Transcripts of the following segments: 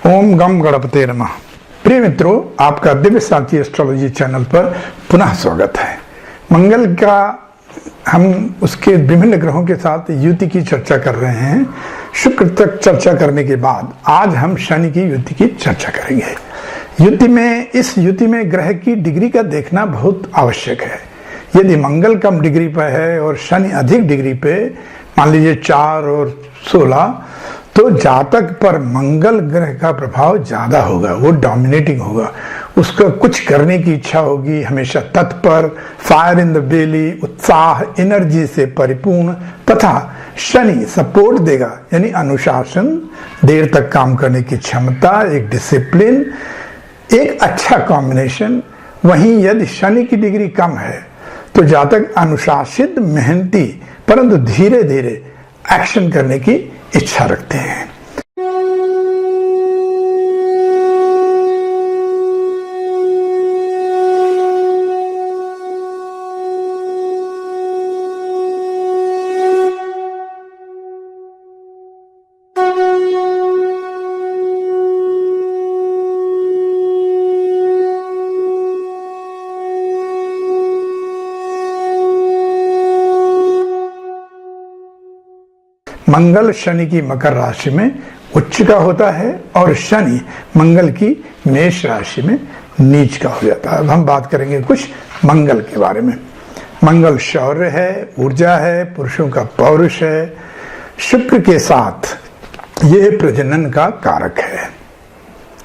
ओम गम गणपते नमः। प्रिय मित्रों, आपका दिव्य साथी एस्ट्रोलॉजी चैनल पर पुनः स्वागत है। मंगल का हम उसके विभिन्न ग्रहों के साथ युति की चर्चा कर रहे हैं। शुक्र तक चर्चा करने के बाद आज हम शनि की युति की चर्चा करेंगे। इस युति में ग्रह की डिग्री का देखना बहुत आवश्यक है। यदि मंगल कम डिग्री पर है और शनि अधिक डिग्री पे, मान लीजिए 4 और 16, तो जातक पर मंगल ग्रह का प्रभाव ज्यादा होगा, वो डोमिनेटिंग होगा। उसका कुछ करने की इच्छा होगी, हमेशा तत्पर, फायर इन द बेली, उत्साह, एनर्जी से परिपूर्ण, तथा शनि सपोर्ट देगा, यानी अनुशासन, देर तक काम करने की क्षमता, एक डिसिप्लिन, एक अच्छा कॉम्बिनेशन। वहीं यदि शनि की डिग्री कम है तो जातक अनुशासित, मेहनती, परंतु धीरे धीरे एक्शन करने की इच्छा रखते हैं। मंगल शनि की मकर राशि में उच्च का होता है और शनि मंगल की मेष राशि में नीच का हो जाता है। अब हम बात करेंगे कुछ मंगल के बारे में। मंगल शौर्य है, ऊर्जा है, पुरुषों का पौरुष है। शुक्र के साथ ये प्रजनन का कारक है,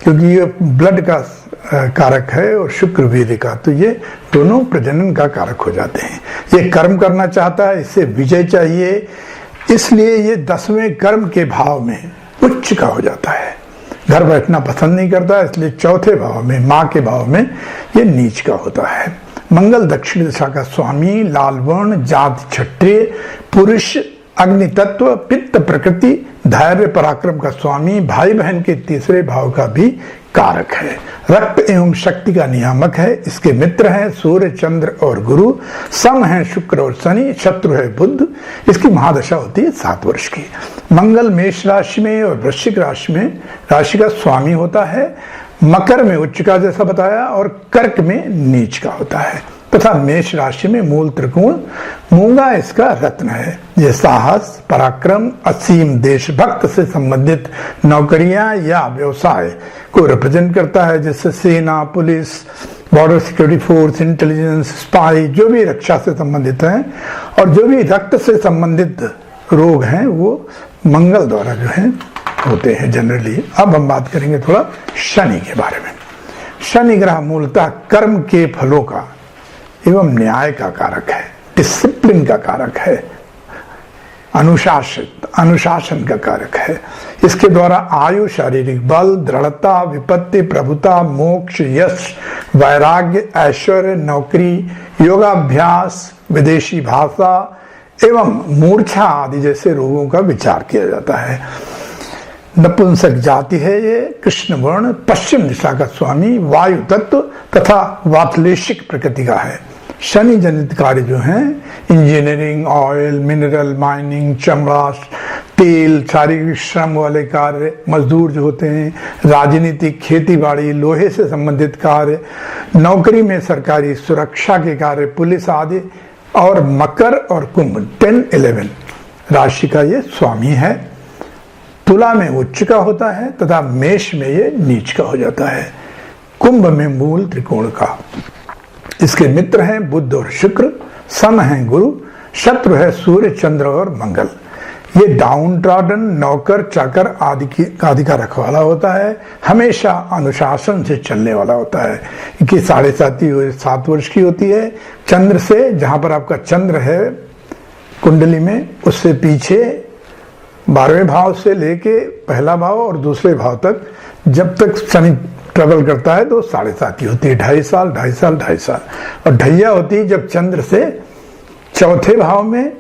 क्योंकि ये ब्लड का कारक है और शुक्र वीर्य का, तो ये दोनों प्रजनन का कारक हो जाते हैं। ये कर्म करना चाहता है, इससे विजय चाहिए, इसलिए ये 10वें कर्म के भाव में उच्च का हो जाता है। घर बैठना पसंद नहीं करता, इसलिए चौथे भाव में, मां के भाव में, ये नीच का होता है। मंगल दक्षिण दिशा का स्वामी, लाल वर्ण, जाति क्षत्रिय, पुरुष, अग्नि तत्व, पित्त प्रकृति, धैर्य पराक्रम का स्वामी, भाई बहन के तीसरे भाव का भी कारक है। रक्त एवं शक्ति का नियामक है। इसके मित्र हैं सूर्य, चंद्र और गुरु। सम है शुक्र और शनि, शत्रु है बुध। इसकी महादशा होती है 7 वर्ष की। मंगल मेष राशि में और वृश्चिक राशि में राशि का स्वामी होता है। मकर में उच्च का जैसा बताया और कर्क में नीच का होता है, तथा मेष राशि में मूल त्रिकोण मूंगा इसका रत्न है। यह साहस, पराक्रम, असीम देशभक्त से संबंधित नौकरियां या व्यवसाय को रिप्रेजेंट करता है, जैसे सेना, police, border security force, intelligence, spy, जो भी रक्षा से संबंधित है, और जो भी रक्त से संबंधित रोग हैं वो मंगल द्वारा जो है होते हैं जनरली। अब हम बात करेंगे थोड़ा शनि के बारे में। शनि ग्रह मूलतः कर्म के फलों का एवं न्याय का कारक है, डिसिप्लिन का कारक है, अनुशासन का कारक है। इसके द्वारा आयु, शारीरिक बल, दृढ़ता, विपत्ति, प्रभुता, मोक्ष, यश, वैराग्य, ऐश्वर्य, नौकरी, योगाभ्यास, विदेशी भाषा एवं मूर्छा आदि जैसे रोगों का विचार किया जाता है। नपुंसक जाति है ये, कृष्ण वर्ण, पश्चिम दिशा का स्वामी, वायु तत्व तथा वातलेशिक प्रकृति का है। शनि जनित कार्य जो हैं, इंजीनियरिंग, ऑयल, मिनरल, माइनिंग, चमड़ा, तेल, शारीरिक श्रम वाले कार्य, मजदूर जो होते हैं, राजनीतिक, खेती बाड़ी, लोहे से संबंधित कार्य, नौकरी में सरकारी सुरक्षा के कार्य, पुलिस आदि, और मकर और कुंभ 10-11 राशि का ये स्वामी है। तुला में उच्च का होता है तथा मेष में ये नीच का हो जाता है। कुंभ में मूल त्रिकोण का। इसके मित्र हैं बुध और शुक्र। सम है गुरु, शत्रु है सूर्य, चंद्र और मंगल। ये डाउन ट्रॉडन, नौकर, चाकर आदि का रखवाला होता है। हमेशा अनुशासन से चलने वाला होता है। कि 7.5 वर्ष की होती है। चंद्र से, जहां पर आपका चंद्र है कुंडली में, उससे पीछे 12वें भाव से लेके पहला भाव और दूसरे भाव तक जब तक शनि ट्रेवल करता है तो 7.5 होती है। 2.5 साल, 2.5 साल, 2.5 साल। और ढैया होती है जब चंद्र से चौथे भाव में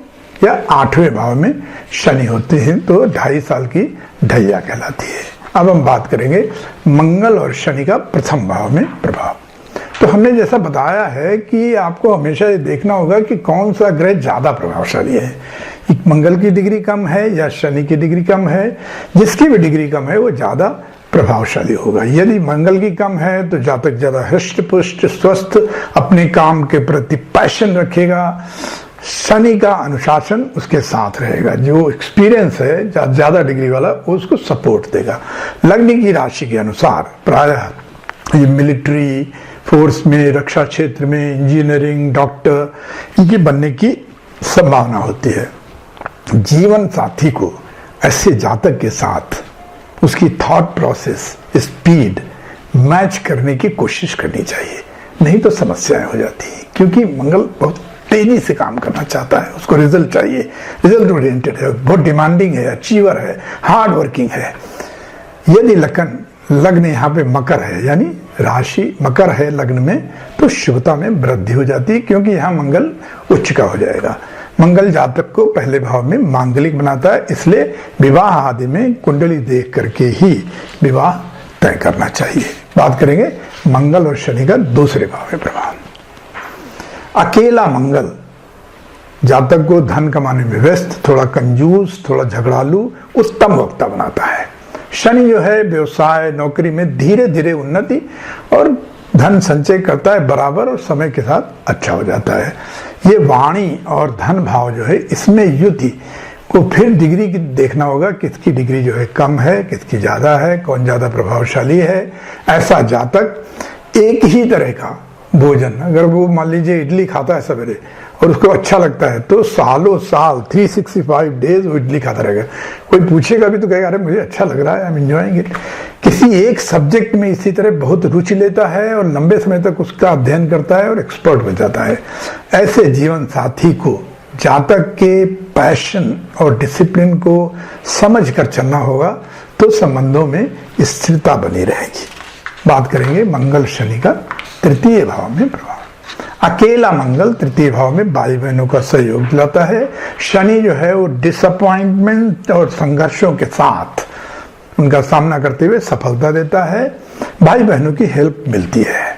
या 8वें भाव में शनि होते हैं, तो 2.5 साल की ढैया कहलाती है। अब हम बात करेंगे मंगल और शनि का प्रथम भाव में प्रभाव। तो हमने जैसा बताया है कि आपको हमेशा ये देखना होगा कि कौन सा ग्रह ज्यादा प्रभावशाली है। मंगल की डिग्री कम है या शनि की डिग्री कम है, जिसकी भी डिग्री कम है वो ज्यादा प्रभावशाली होगा। यदि मंगल की कम है तो जातक ज्यादा हृष्ट पुष्ट स्वस्थ अपने काम के प्रति पैशन रखेगा। शनि का अनुशासन उसके साथ रहेगा, जो एक्सपीरियंस है ज्यादा डिग्री वाला वो उसको सपोर्ट देगा। लग्न की राशि के अनुसार प्रायः ये मिलिट्री फोर्स में, रक्षा क्षेत्र में, इंजीनियरिंग, डॉक्टर इनके बनने की संभावना होती है। जीवन साथी को ऐसे जातक के साथ उसकी थॉट प्रोसेस स्पीड मैच करने की कोशिश करनी चाहिए, नहीं तो समस्याएं हो जाती हैं। क्योंकि मंगल बहुत तेजी से काम करना चाहता है, उसको रिजल्ट चाहिए, रिजल्ट ओरिएंटेड है, बहुत डिमांडिंग है, अचीवर है, हार्ड वर्किंग है। यदि लग्न यहाँ पे मकर है, यानी राशि मकर है लग्न में, तो शुभता में वृद्धि हो जाती है, क्योंकि यहाँ मंगल उच्च का हो जाएगा। मंगल जातक को पहले भाव में मांगलिक बनाता है, इसलिए विवाह आदि में कुंडली देख करके ही विवाह तय करना चाहिए। बात करेंगे मंगल और शनि का दूसरे भाव में प्रभाव। अकेला मंगल जातक को धन कमाने में व्यस्त, थोड़ा कंजूस, थोड़ा झगड़ालू, उत्तम वक्ता बनाता है। शनि जो है व्यवसाय नौकरी में धीरे धीरे उन्नति और धन संचय करता है बराबर, और समय के साथ अच्छा हो जाता है। ये वाणी और धन भाव जो है इसमें युति को फिर डिग्री की देखना होगा, किसकी डिग्री जो है कम है, किसकी ज्यादा है, कौन ज्यादा प्रभावशाली है। ऐसा जातक एक ही तरह का भोजन, अगर वो मान लीजिए इडली खाता है सवेरे और उसको अच्छा लगता है, तो सालों साल 365 डेज वो इडली खाता रहेगा। कोई पूछेगा भी तो कहेगा अरे मुझे अच्छा लग रहा है, आई एम एंजॉयिंग इट। किसी एक सब्जेक्ट में इसी तरह बहुत रुचि लेता है और लंबे समय तक उसका अध्ययन करता है और एक्सपर्ट बन जाता है। ऐसे जीवन साथी को जातक के पैशन और डिसिप्लिन को समझ कर चलना होगा, तो संबंधों में स्थिरता बनी रहेगी। बात करेंगे मंगल शनि का तृतीय भाव में प्रभाव। अकेला मंगल तृतीय भाव में भाई बहनों का सहयोग दिलाता है। शनि जो है वो डिसअपॉइंटमेंट और संघर्षों के साथ उनका सामना करते हुए सफलता देता है। भाई बहनों की हेल्प मिलती है।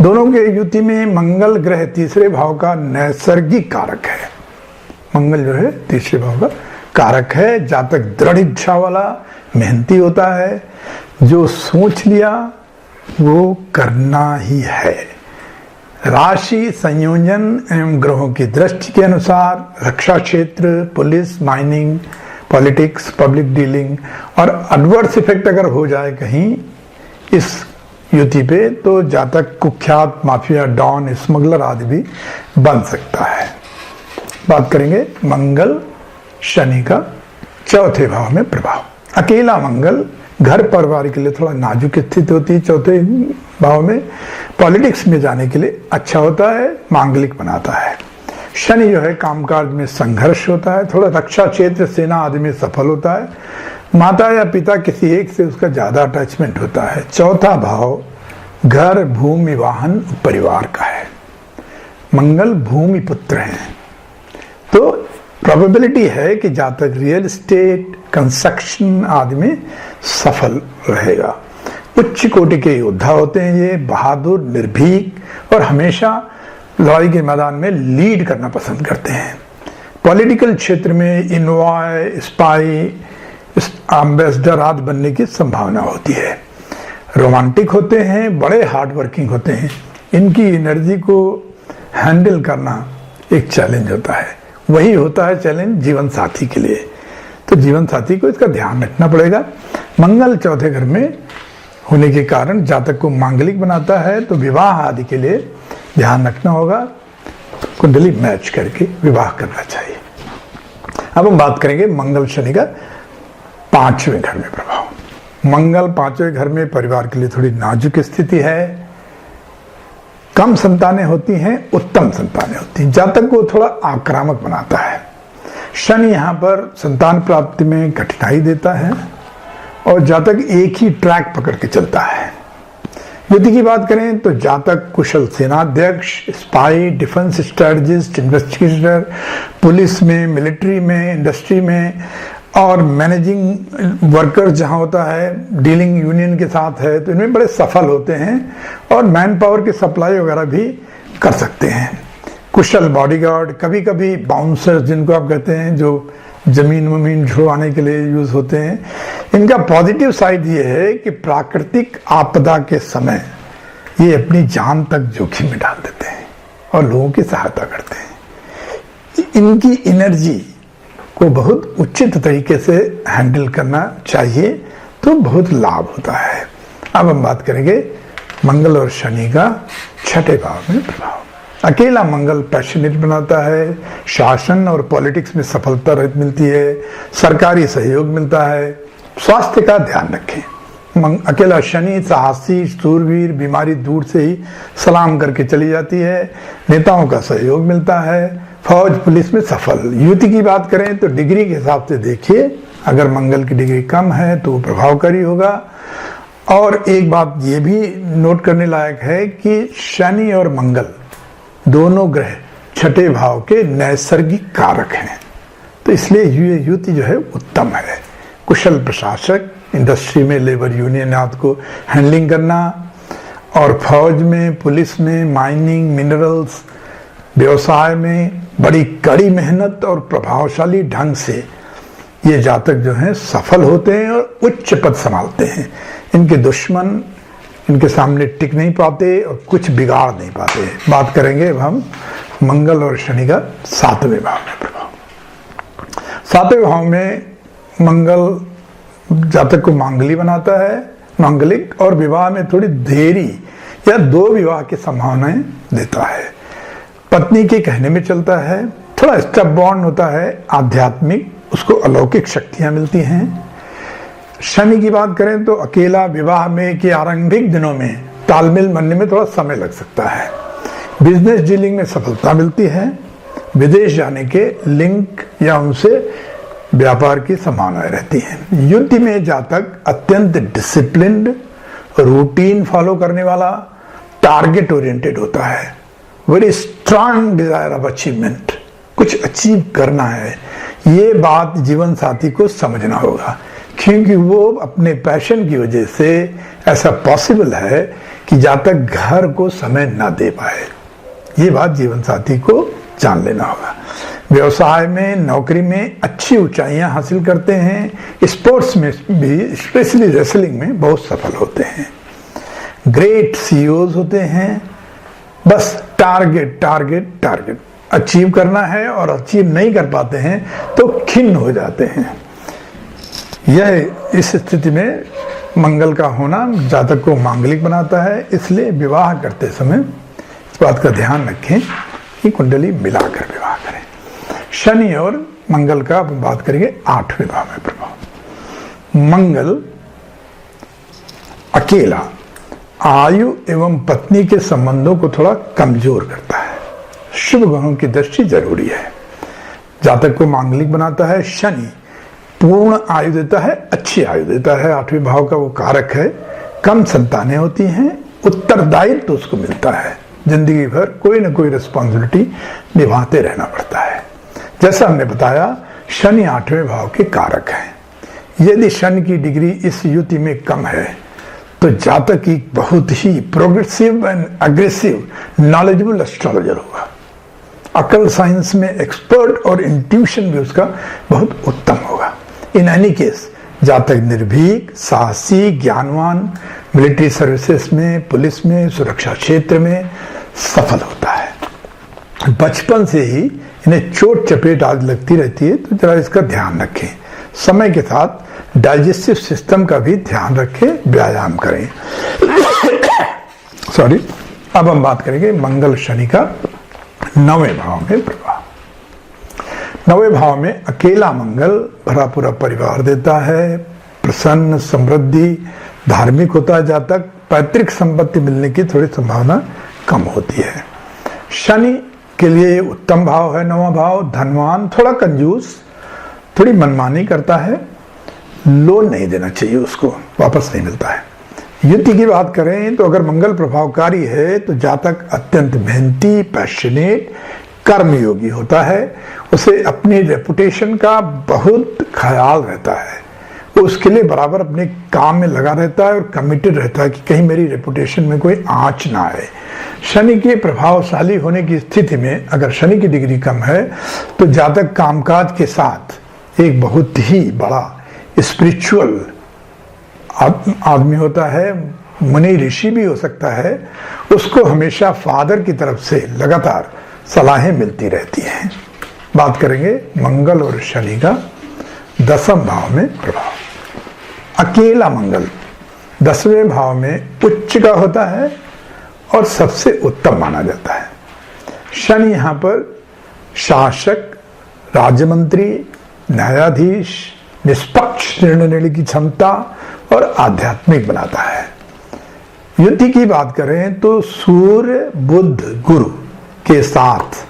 दोनों के युति में मंगल ग्रह तीसरे भाव का नैसर्गिक कारक है। मंगल जो है तीसरे भाव का कारक है। जातक दृढ़ इच्छा वाला, मेहनती होता है, जो सोच लिया वो करना ही है। राशि संयोजन एवं ग्रहों की दृष्टि के अनुसार रक्षा क्षेत्र, police, mining, politics, public dealing और एडवर्स इफेक्ट अगर हो जाए कहीं इस युति पे, तो जातक कुख्यात माफिया, डॉन, स्मगलर आदि भी बन सकता है। बात करेंगे मंगल शनि का चौथे भाव में प्रभाव। अकेला मंगल घर परिवार के लिए थोड़ा नाजुक स्थिति होती है। चौथे भाव में पॉलिटिक्स में जाने के लिए अच्छा होता है, मांगलिक बनाता है। शनि जो है कामकाज में संघर्ष होता है, थोड़ा रक्षा क्षेत्र, सेना आदि में सफल होता है। माता या पिता किसी एक से उसका ज्यादा अटैचमेंट होता है। चौथा भाव घर, भूमि, वाहन, परिवार का है। मंगल भूमि पुत्र हैं, तो प्रोबेबिलिटी है कि जातक रियल एस्टेट, कंस्ट्रक्शन आदि में सफल रहेगा। उच्च कोटि के योद्धा होते हैं ये, बहादुर, निर्भीक और हमेशा लड़ाई के मैदान में लीड करना पसंद करते हैं। पॉलिटिकल क्षेत्र में इन्वॉय, स्पाई, एम्बेसडर आदि बनने की संभावना होती है। रोमांटिक होते हैं, बड़े हार्ड वर्किंग होते हैं। इनकी एनर्जी को हैंडल करना एक चैलेंज होता है। वही होता है चैलेंज जीवन साथी के लिए, तो जीवन साथी को इसका ध्यान रखना पड़ेगा। मंगल चौथे घर में होने के कारण जातक को मांगलिक बनाता है, तो विवाह आदि के लिए ध्यान रखना होगा। कुंडली मैच करके विवाह करना चाहिए। अब हम बात करेंगे मंगल शनि का पांचवें घर में प्रभाव। मंगल पांचवें घर में परिवार के लिए थोड़ी नाजुक स्थिति है। कम संतानें होती हैं, उत्तम संतानें होती हैं। जातक को थोड़ा आक्रामक बनाता है। शनि यहाँ पर संतान प्राप्ति में कठिनाई देता है और जातक एक ही ट्रैक पकड़ के चलता है। युति की बात करें तो जातक कुशल सेनाध्यक्ष, spy, defence strategist, investigator, police में, मिलिट्री में, इंडस्ट्री में और मैनेजिंग वर्कर जहां होता है, डीलिंग यूनियन के साथ है, तो इनमें बड़े सफल होते हैं और मैन पावर की सप्लाई वगैरह भी कर सकते हैं। कुशल बॉडीगार्ड, कभी कभी बाउंसर्स जिनको आप कहते हैं, जो जमीन वमीन छुड़वाने के लिए यूज होते हैं। इनका पॉजिटिव साइड ये है कि प्राकृतिक आपदा के समय ये अपनी जान तक जोखिम में डाल देते हैं और लोगों की सहायता करते हैं। इनकी एनर्जी को बहुत उचित तरीके से हैंडल करना चाहिए तो बहुत लाभ होता है। अब हम बात करेंगे मंगल और शनि का छठे भाव में प्रभाव। अकेला मंगल पैशनेट बनाता है, शासन और पॉलिटिक्स में सफलता मिलती है, सरकारी सहयोग मिलता है। स्वास्थ्य का ध्यान रखें। अकेला शनि साहसी, शूरवीर, बीमारी दूर से ही सलाम करके चली जाती है। नेताओं का सहयोग मिलता है, फौज पुलिस में सफल। युति की बात करें तो डिग्री के हिसाब से देखिए, अगर मंगल की डिग्री कम है तो वो प्रभावकारी होगा। और एक बात ये भी नोट करने लायक है कि शनि और मंगल दोनों ग्रह छठे भाव के नैसर्गिक कारक हैं, तो इसलिए ये युति जो है उत्तम है। कुशल प्रशासक, इंडस्ट्री में लेबर यूनियन को हैंडलिंग करना, और फौज में, पुलिस में, माइनिंग, मिनरल्स, व्यवसाय में बड़ी कड़ी मेहनत और प्रभावशाली ढंग से ये जातक जो हैं सफल होते हैं और उच्च पद संभालते हैं। इनके दुश्मन इनके सामने टिक नहीं पाते और कुछ बिगाड़ नहीं पाते। बात करेंगे अब हम मंगल और शनि का सातवें भाव में प्रभाव। सातवें भाव में मंगल जातक को मांगली बनाता है, मांगलिक, और विवाह में थोड़ी देरी या दो विवाह की संभावनाएं देता है। पत्नी के कहने में चलता है, थोड़ा स्टबॉर्न होता है, आध्यात्मिक, उसको अलौकिक शक्तियां मिलती हैं। शनि की बात करें तो अकेला विवाह में के आरंभिक दिनों में तालमेल बनने में थोड़ा समय लग सकता है। बिजनेस डीलिंग में सफलता मिलती है। विदेश जाने के लिंक या उनसे व्यापार की संभावनाएं रहती हैं। युति में जातक अत्यंत डिसिप्लिन्ड, रूटीन फॉलो करने वाला, टारगेट ओरिएंटेड होता है। Very strong desire of achievement, कुछ अचीव करना है। ये बात जीवन साथी को समझना होगा, क्योंकि वो अपने पैशन की वजह से ऐसा पॉसिबल है कि जातक घर को समय ना दे पाए। ये बात जीवन साथी को जान लेना होगा। व्यवसाय में, नौकरी में अच्छी ऊंचाइयां हासिल करते हैं। स्पोर्ट्स में भी, स्पेशली रेसलिंग में बहुत सफल होते हैं। ग्रेट सीईओज होते हैं। बस टारगेट टारगेट टारगेट अचीव करना है, और अचीव नहीं कर पाते हैं तो खिन्न हो जाते हैं। यह इस स्थिति में मंगल का होना जातक को मांगलिक बनाता है। इसलिए विवाह करते समय इस बात का ध्यान रखें कि कुंडली मिलाकर विवाह करें। शनि और मंगल का अब बात करेंगे आठवें भाव में प्रभाव। मंगल अकेला आयु एवं पत्नी के संबंधों को थोड़ा कमजोर करता है। शुभ ग्रहों की दृष्टि जरूरी है। जातक को मांगलिक बनाता है। शनि पूर्ण आयु देता है, अच्छी आयु देता है। आठवें भाव का वो कारक है। कम संतानें होती हैं, उत्तरदायित्व तो उसको मिलता है। जिंदगी भर कोई ना कोई रिस्पॉन्सिबिलिटी निभाते रहना पड़ता है। जैसा हमने बताया, शनि आठवें भाव के कारक हैं। यदि शनि की डिग्री इस युति में कम है तो जातक की बहुत ही progressive and aggressive knowledgeable astrologer होगा। अकल साइंस में एक्सपर्ट और इंट्यूशन भी उसका बहुत उत्तम होगा। इन एनी केस जातक निर्भीक, साहसी, ज्ञानवान, मिलिट्री सर्विसेज में, पुलिस में, सुरक्षा क्षेत्र में सफल होता है। बचपन से ही इन्हें चोट चपेट आज लगती रहती है, तो जरा इसका ध्यान रखें। समय के साथ डाइजेस्टिव सिस्टम का भी ध्यान रखें, व्यायाम करें। सॉरी, अब हम बात करेंगे मंगल शनि का नवें भाव में प्रभाव। नवें भाव में अकेला मंगल भरा पूरा परिवार देता है। प्रसन्न, समृद्धि, धार्मिक होता है जातक। पैतृक संपत्ति मिलने की थोड़ी संभावना कम होती है। शनि के लिए उत्तम भाव है नवां भाव। धनवान, थोड़ा कंजूस, थोड़ी मनमानी करता है। लोन नहीं देना चाहिए उसको, वापस नहीं मिलता है। युति की बात करें तो अगर मंगल प्रभावकारी है तो जातक अत्यंत मेहनती, पैशनेट, कर्मयोगी होता है। उसे अपनी रेपुटेशन का बहुत ख्याल रहता है। वो उसके लिए बराबर अपने काम में लगा रहता है और कमिटेड रहता है कि कहीं मेरी रेपुटेशन में कोई आंच ना आए। शनि के प्रभावशाली होने की स्थिति में अगर शनि की डिग्री कम है तो जातक कामकाज के साथ एक बहुत ही बड़ा स्पिरिचुअल आदमी होता है, मुनि ऋषि भी हो सकता है, उसको हमेशा फादर की तरफ से लगातार सलाहें मिलती रहती हैं। बात करेंगे मंगल और शनि का 10वें भाव में प्रभाव। अकेला मंगल 10वें भाव में उच्च का होता है और सबसे उत्तम माना जाता है। शनि यहां पर शासक, राज्यमंत्री, न्यायाधीश, निष्पक्ष निर्णय लेने की क्षमता और आध्यात्मिक बनाता है। युति की बात करें तो सूर्य, बुध, गुरु के साथ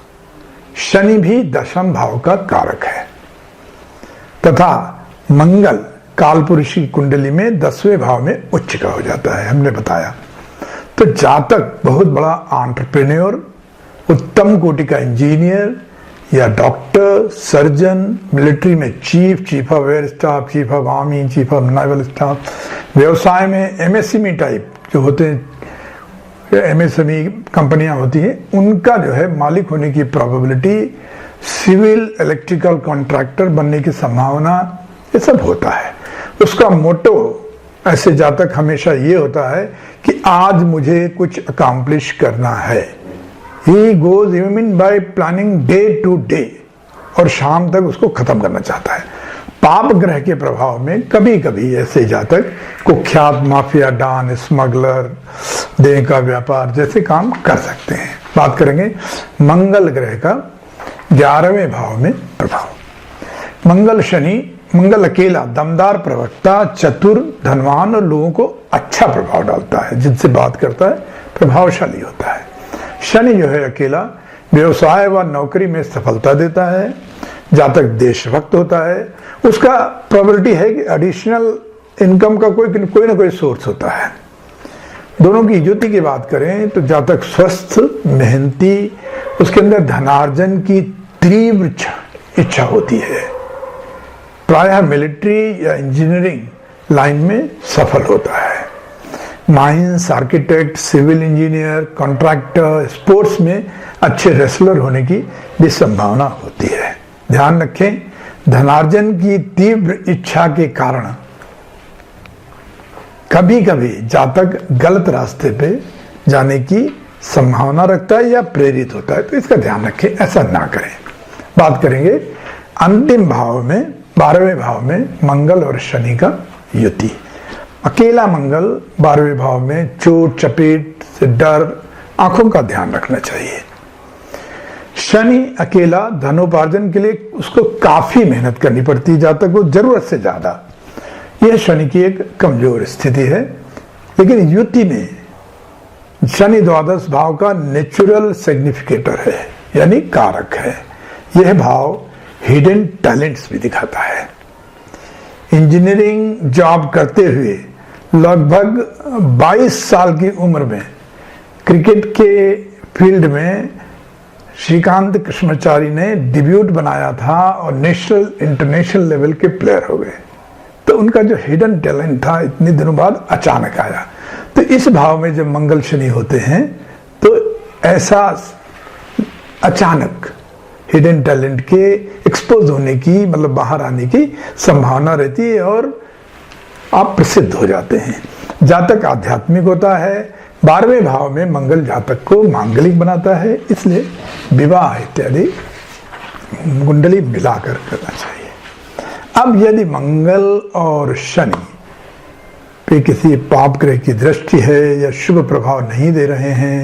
शनि भी 10वें भाव का कारक है तथा मंगल कालपुरुषी कुंडली में 10वें भाव में उच्च का हो जाता है, हमने बताया। तो जातक बहुत बड़ा एंटरप्रेन्योर, उत्तम कोटि का इंजीनियर या डॉक्टर, सर्जन, मिलिट्री में chief of air staff, chief of army, chief of naval staff, व्यवसाय में एमएसएमई टाइप जो होते हैं, एमएसएमई कंपनियां होती हैं, उनका जो है मालिक होने की प्रोबेबिलिटी, सिविल इलेक्ट्रिकल कॉन्ट्रैक्टर बनने की संभावना, ये सब होता है। उसका मोटो ऐसे जातक हमेशा ये होता है कि आज मुझे कुछ अकम्प्लिश करना है। He goes even by planning day to day और शाम तक उसको खत्म करना चाहता है। पाप ग्रह के प्रभाव में कभी कभी ऐसे जातक कुख्यात माफिया, डान, स्मगलर, देह का व्यापार जैसे काम कर सकते हैं। बात करेंगे मंगल ग्रह का 11वें भाव में प्रभाव। मंगल शनि, मंगल अकेला दमदार प्रवक्ता, चतुर, धनवान और लोगों को अच्छा प्रभाव डालता है, जिनसे बात करता है प्रभावशाली होता है। शनि जो है अकेला व्यवसाय व नौकरी में सफलता देता है, जातक देशभक्त होता है, उसका प्रोबेबिलिटी है कि एडिशनल इनकम का कोई ना कोई सोर्स होता है। दोनों की युति की बात करें तो जातक स्वस्थ, मेहनती, उसके अंदर धनार्जन की तीव्र इच्छा होती है, प्रायः मिलिट्री या इंजीनियरिंग लाइन में सफल होता है। Mines, architect, civil engineer, contractor, sports में अच्छे रेसलर होने की भी संभावना होती है। ध्यान रखें, धनार्जन की तीव्र इच्छा के कारण कभी कभी जातक गलत रास्ते पे जाने की संभावना रखता है या प्रेरित होता है, तो इसका ध्यान रखें, ऐसा ना करें। बात करेंगे अंतिम भाव में 12वें भाव में मंगल और शनि का युति। अकेला मंगल 12वें भाव में चोट चपेट से डर, आंखों का ध्यान रखना चाहिए। शनि अकेला धनोपार्जन के लिए उसको काफी मेहनत करनी पड़ती है, जातक को जरूरत से ज्यादा। यह शनि की एक कमजोर स्थिति है, लेकिन युति में शनि 12 भाव का नेचुरल सिग्निफिकेटर है, यानी कारक है। यह भाव हिडन टैलेंट्स भी दिखाता है। इंजीनियरिंग जॉब करते हुए लगभग 22 साल की उम्र में क्रिकेट के फील्ड में श्रीकांत कृष्णाचारी ने डिब्यूट बनाया था और नेशनल इंटरनेशनल लेवल के प्लेयर हो गए। तो उनका जो हिडन टैलेंट था इतने दिनों बाद अचानक आया। तो इस भाव में जब मंगल शनि होते हैं तो ऐसा अचानक हिडन टैलेंट के एक्सपोज होने की, मतलब बाहर आने की संभावना रहती है और आप प्रसिद्ध हो जाते हैं। जातक आध्यात्मिक होता है। 12वें भाव में मंगल जातक को मांगलिक बनाता है, इसलिए विवाह इत्यादि कुंडली मिलाकर करना चाहिए। अब यदि मंगल और शनि पे किसी पाप ग्रह की दृष्टि है या शुभ प्रभाव नहीं दे रहे हैं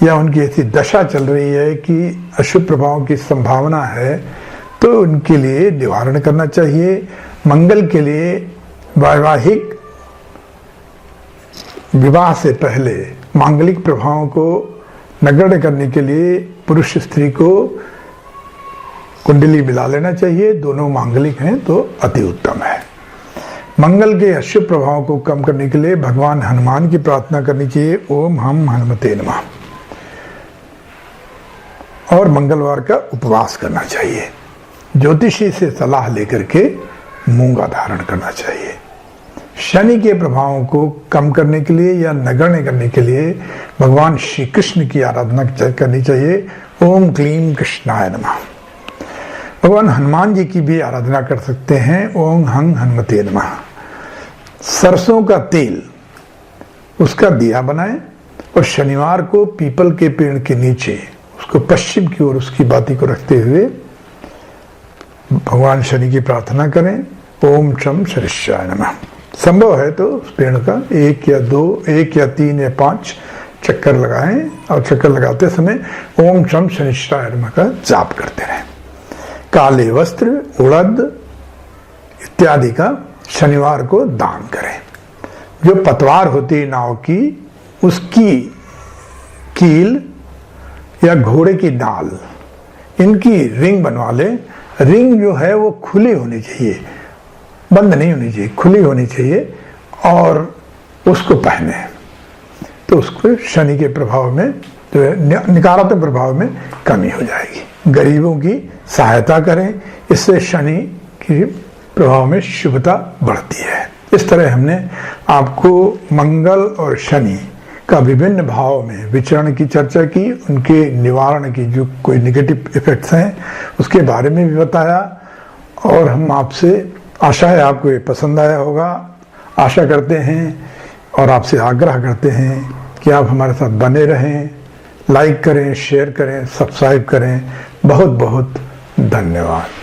या उनकी ऐसी दशा चल रही है कि अशुभ प्रभाव की संभावना है, तो उनके लिए निवारण करना चाहिए। मंगल के लिए वैवाहिक विवाह से पहले मांगलिक प्रभावों को नगण्य करने के लिए पुरुष स्त्री को कुंडली मिला लेना चाहिए। दोनों मांगलिक हैं तो अति उत्तम है। मंगल के अशुभ प्रभावों को कम करने के लिए भगवान हनुमान की प्रार्थना करनी चाहिए, ओम हम हनुमते नमः। और मंगलवार का उपवास करना चाहिए। ज्योतिषी से सलाह लेकर के मूंगा धारण करना चाहिए। शनि के प्रभावों को कम करने के लिए या नगण्य करने के लिए भगवान श्री कृष्ण की आराधना करनी चाहिए। ओम क्लीम कृष्णाय नमः। भगवान हनुमान जी की भी आराधना कर सकते हैं। ओम हं हनुमते नमः। सरसों का तेल, उसका दिया बनाएं और शनिवार को पीपल के पेड़ के नीचे उसको पश्चिम की ओर उसकी बाती को रखते हुए भगवान शनि की प्रार्थना करें। ओम शम शनिश्चाय नमः। संभव है तो उस पेड़ का 1 या 2, 1 या 3 या 5 चक्कर लगाएं और चक्कर लगाते समय ओम शम शनिश्चाय नमः का जाप करते रहें। काले वस्त्र, उड़द इत्यादि का शनिवार को दान करें। जो पतवार होती है नाव की, उसकी कील या घोड़े की डाल, इनकी रिंग बनवा ले। रिंग जो है वो खुली होनी चाहिए, बंद नहीं होनी चाहिए, खुली होनी चाहिए, और उसको पहने तो उसको शनि के प्रभाव में, जो है नकारात्मक प्रभाव में कमी हो जाएगी। गरीबों की सहायता करें, इससे शनि की प्रभाव में शुभता बढ़ती है। इस तरह हमने आपको मंगल और शनि का विभिन्न भाव में विचरण की चर्चा की, उनके निवारण की जो कोई नेगेटिव इफेक्ट्स हैं उसके बारे में भी बताया, और हम आपसे, आशा है आपको ये पसंद आया होगा। आशा करते हैं और आपसे आग्रह करते हैं कि आप हमारे साथ बने रहें, लाइक करें, शेयर करें, सब्सक्राइब करें। बहुत बहुत धन्यवाद।